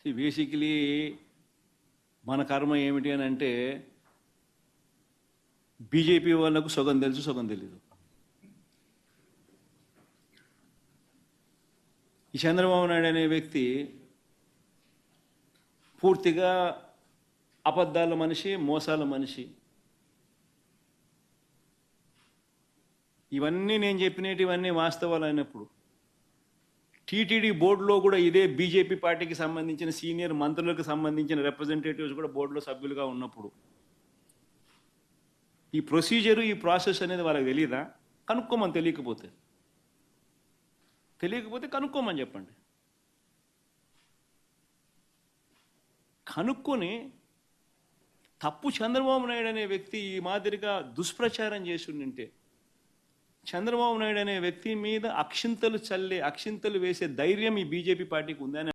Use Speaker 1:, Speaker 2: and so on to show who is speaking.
Speaker 1: Basically మన కర్మ ఏమిటి అని అంటే బీజేపీ వాళ్ళకు సగం తెలుసు సగం తెలీదు. ఈ చంద్రబాబు నాయుడు అనే వ్యక్తి పూర్తిగా అబద్ధాల మనిషి, మోసాల మనిషి. ఇవన్నీ నేను చెప్పినటివన్నీ వాస్తవాలు అయినప్పుడు టీటీడీ బోర్డులో కూడా ఇదే బీజేపీ పార్టీకి సంబంధించిన సీనియర్ మంత్రులకు సంబంధించిన రిప్రజెంటేటివ్స్ కూడా బోర్డులో సభ్యులుగా ఉన్నప్పుడు ఈ ప్రొసీజరు, ఈ ప్రాసెస్ అనేది వాళ్ళకి తెలియదా? కనుక్కోమని. తెలియకపోతే కనుక్కోమని చెప్పండి. కనుక్కొని తప్పు చంద్రబాబు నాయుడు అనే వ్యక్తి ఈ మాదిరిగా దుష్ప్రచారం చేసి ఉంటే, చంద్రబాబు నాయుడు అనే వ్యక్తి మీద అక్షింతలు వేసే ధైర్యం ఈ బీజేపీ పార్టీకి ఉందని